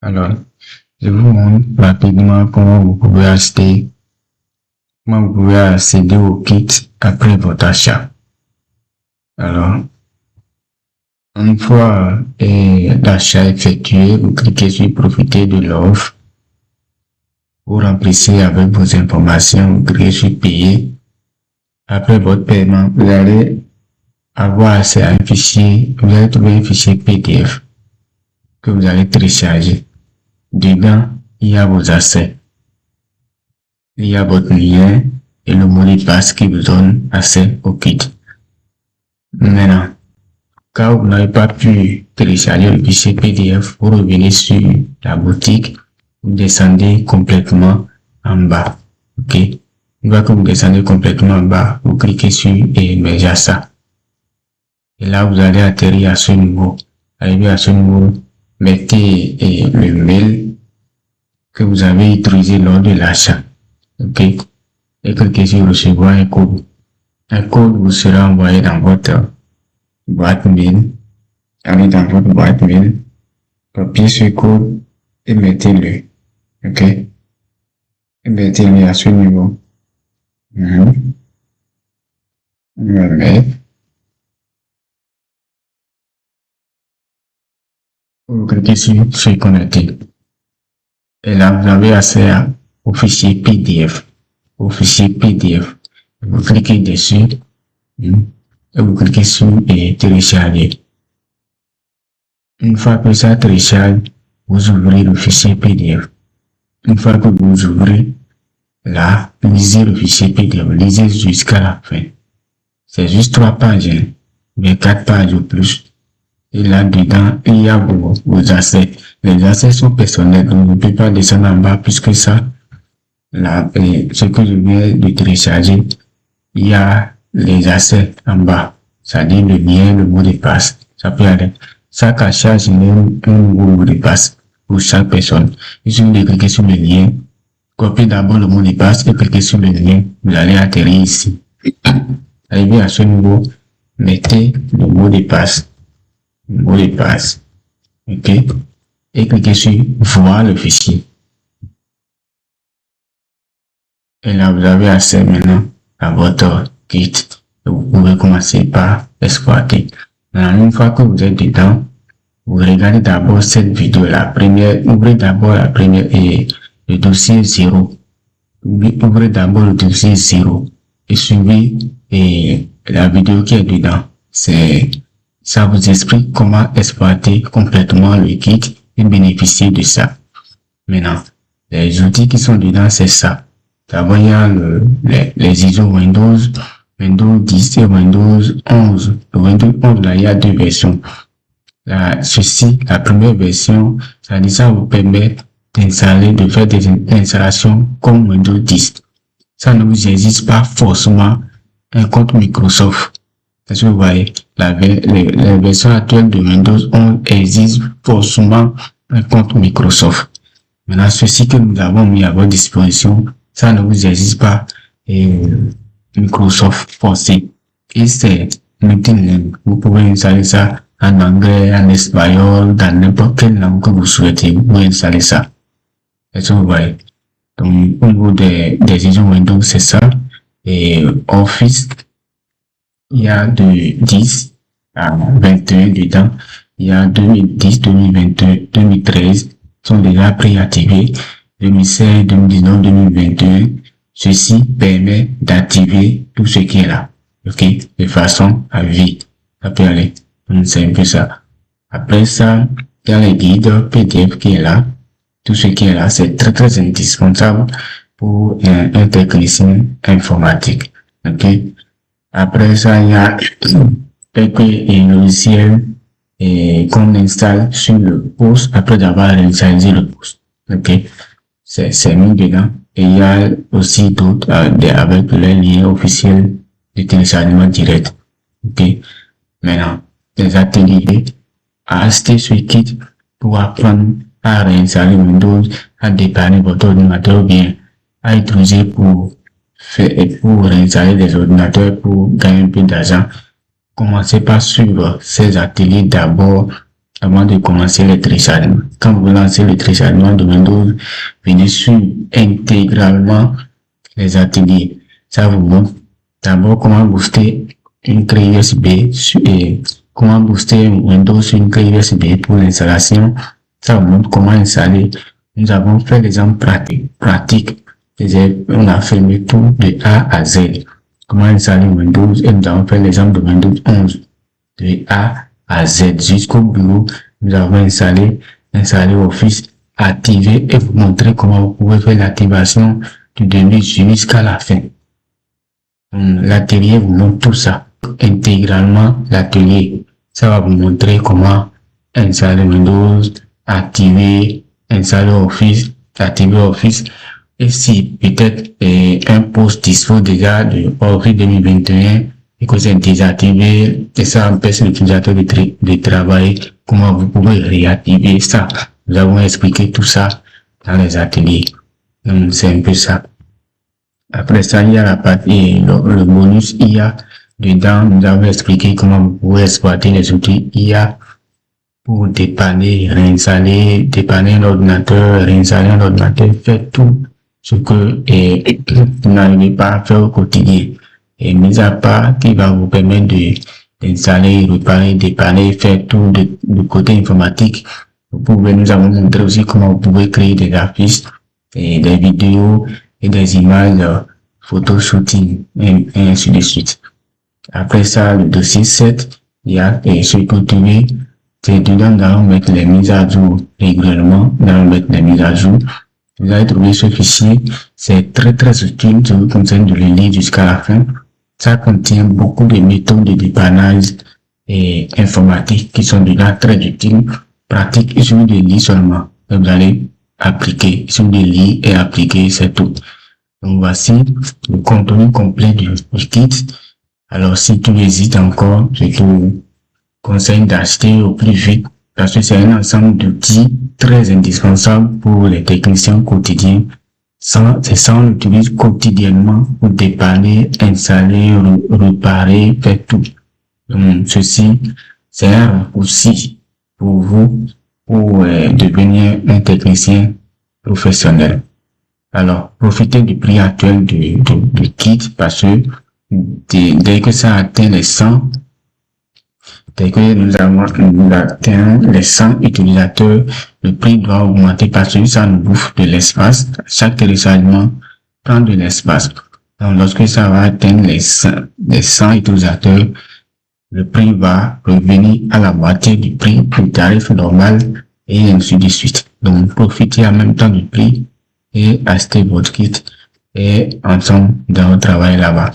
Alors, je vous montre rapidement comment vous pouvez accéder au kit après votre achat. Alors, une fois l'achat effectué, vous cliquez sur profiter de l'offre. Vous remplissez avec vos informations, vous cliquez sur payer. Après votre paiement, vous allez avoir accès à un fichier, vous allez trouver un fichier PDF que vous allez télécharger. Dedans, il y a vos accès. Il y a votre lien et le mot de passe qui vous donne accès au kit. Maintenant, quand vous n'avez pas pu télécharger le fichier PDF, vous revenez sur la boutique, vous descendez complètement en bas. Ok? Une fois que vous descendez complètement en bas, vous cliquez sur Émerger ça. Et là, vous allez atterrir à ce niveau. Arrivé à ce niveau, mettez le mail que vous avez utilisé lors de l'achat. Ok? Et cliquez sur recevoir un code. Un code vous sera envoyé dans votre boîte mail. Allez dans votre boîte mail. Copiez ce code et mettez-le. Ok? Et mettez-le à ce niveau. On va le mettre. Vous cliquez sur se connecter. Et là, vous avez accès au fichier PDF. Au fichier PDF. Vous cliquez dessus. Et vous cliquez sur télécharger. Une fois que ça télécharge, vous ouvrez le fichier PDF. Une fois que vous ouvrez, là, lisez le fichier PDF. Lisez jusqu'à la fin. C'est juste 3 pages, mais 4 pages ou plus. Et là-dedans, il y a vos accès. Les accès sont personnels, donc ne pouvez pas descendre en bas plus que ça. Là, ce que je viens de télécharger, il y a les accès en bas. C'est-à-dire le lien, le mot de passe. Ça peut aller. Chaque achat, j'ai un nouveau mot de passe pour chaque personne. Il suffit de cliquer sur le lien. Copiez d'abord le mot de passe et cliquez sur le lien. Vous allez atterrir ici. Arrivé à ce niveau, mettez le mot de passe. Le mot de passe. OK? Et cliquez sur voir le fichier. Et là, vous avez accès maintenant à votre kit. Et vous pouvez commencer par exploiter. Maintenant, une fois que vous êtes dedans, vous regardez d'abord cette vidéo, ouvrez d'abord la première et le dossier 0. Ouvrez d'abord le dossier 0 et suivez la vidéo qui est dedans. Ça vous explique comment exploiter complètement le kit et bénéficier de ça. Maintenant, les outils qui sont dedans, c'est ça. D'abord, il y a les ISO Windows 10 et Windows 11. Le Windows 11, là, il y a 2 versions. La première version, ça vous permet de faire des installations comme Windows 10. Ça ne vous existe pas forcément un compte Microsoft. Parce que vous voyez, la version actuelle de Windows 11 existe forcément un compte Microsoft. Maintenant, ceci que nous avons mis à votre disposition, ça ne vous existe pas Microsoft forcé. Et c'est multilingue. Vous pouvez installer ça en anglais, en espagnol, dans n'importe quelle langue que vous souhaitez. Vous pouvez installer ça. Est-ce que vous voyez? Donc, au niveau des ISO Windows, c'est ça. Et Office, il y a de 10 à 21 dedans. Il y a 2010, 2022, 2013 sont déjà préactivés. 2016, 2019, 2021. Ceci permet d'activer tout ce qui est là. OK? De façon à vie. Ça peut aller. C'est un peu ça. Après ça, il y a les guides PDF qui est là. Tout ce qui est là, c'est très très indispensable pour un technicien informatique. OK? Après ça, il y a quelques logiciels qu'on installe sur le poste après avoir réalisé le poste. OK? C'est mis dedans. Et il y a aussi d'autres avec les liens officiels de téléchargement direct. OK? Maintenant, les ateliers à acheter ce kit pour apprendre à réinstaller Windows, à dépanner votre ordinateur ou bien à utiliser pour réinstaller des ordinateurs pour gagner un peu d'argent. Commencez par suivre ces ateliers d'abord avant de commencer le téléchargement. Quand vous lancez le téléchargement de Windows, venez sur intégralement les ateliers. Ça vous montre d'abord comment booster une clé USB et comment booster Windows sur une clé USB pour l'installation. Ça vous montre comment installer. Nous avons fait l'exemple pratique. On a fait tout de A à Z. Comment installer Windows et nous avons fait l'exemple de Windows 11 de A à Z jusqu'au bureau. Nous avons installé Office, activé et vous montrer comment vous pouvez faire l'activation du début jusqu'à la fin. L'atelier vous montre tout ça. Intégralement l'atelier. Ça va vous montrer comment installer Windows, activer, installer Office, activer Office. Et si peut-être un poste dispose déjà de Office 2021 et que c'est désactivé, et ça empêche l'utilisateur de travailler, comment vous pouvez réactiver ça. Nous avons expliqué tout ça dans les ateliers. Donc c'est un peu ça. Après ça, il y a la partie, le bonus IA. Dedans, nous avons expliqué comment vous pouvez exploiter les outils IA pour dépanner, dépanner l'ordinateur, réinstaller un ordinateur, faire tout ce que vous n'arrivez pas à faire au quotidien. Et mis à part qui va vous permettre d'installer, réparer, dépanner, faire tout du côté informatique. Nous avons montré aussi comment vous pouvez créer des affiches, et des vidéos et des images, photo shooting et ainsi de suite. Après ça, le dossier 7, il y a ce contenu. C'est dedans, nous allons mettre les mises à jour régulièrement. Nous allons mettre les mises à jour. Vous allez trouver ce fichier. C'est très utile. Je vous conseille de le lire jusqu'à la fin. Ça contient beaucoup de méthodes de dépannage et informatique qui sont dedans très utiles, pratiques. Il suffit de lire seulement. Et vous allez appliquer. Il suffit de lire et appliquer, c'est tout. Donc voici le contenu complet du kit. Alors si tu hésites encore, je te conseille d'acheter au plus vite parce que c'est un ensemble d'outils très indispensables pour les techniciens quotidiens. C'est ça, on l'utilise quotidiennement pour dépanner, installer, réparer, faire tout. Donc ceci, c'est un raccourci pour vous pour devenir un technicien professionnel. Alors, profitez du prix actuel du kit parce que dès que ça atteint les 100, dès que nous atteint les 100 utilisateurs, le prix doit augmenter parce que ça nous bouffe de l'espace. Chaque téléchargement prend de l'espace. Donc, lorsque ça va atteindre les 100 utilisateurs, le prix va revenir à la moitié du prix du tarif normal et ainsi de suite. Donc, profitez en même temps du prix et achetez votre kit et ensemble dans le travail là-bas.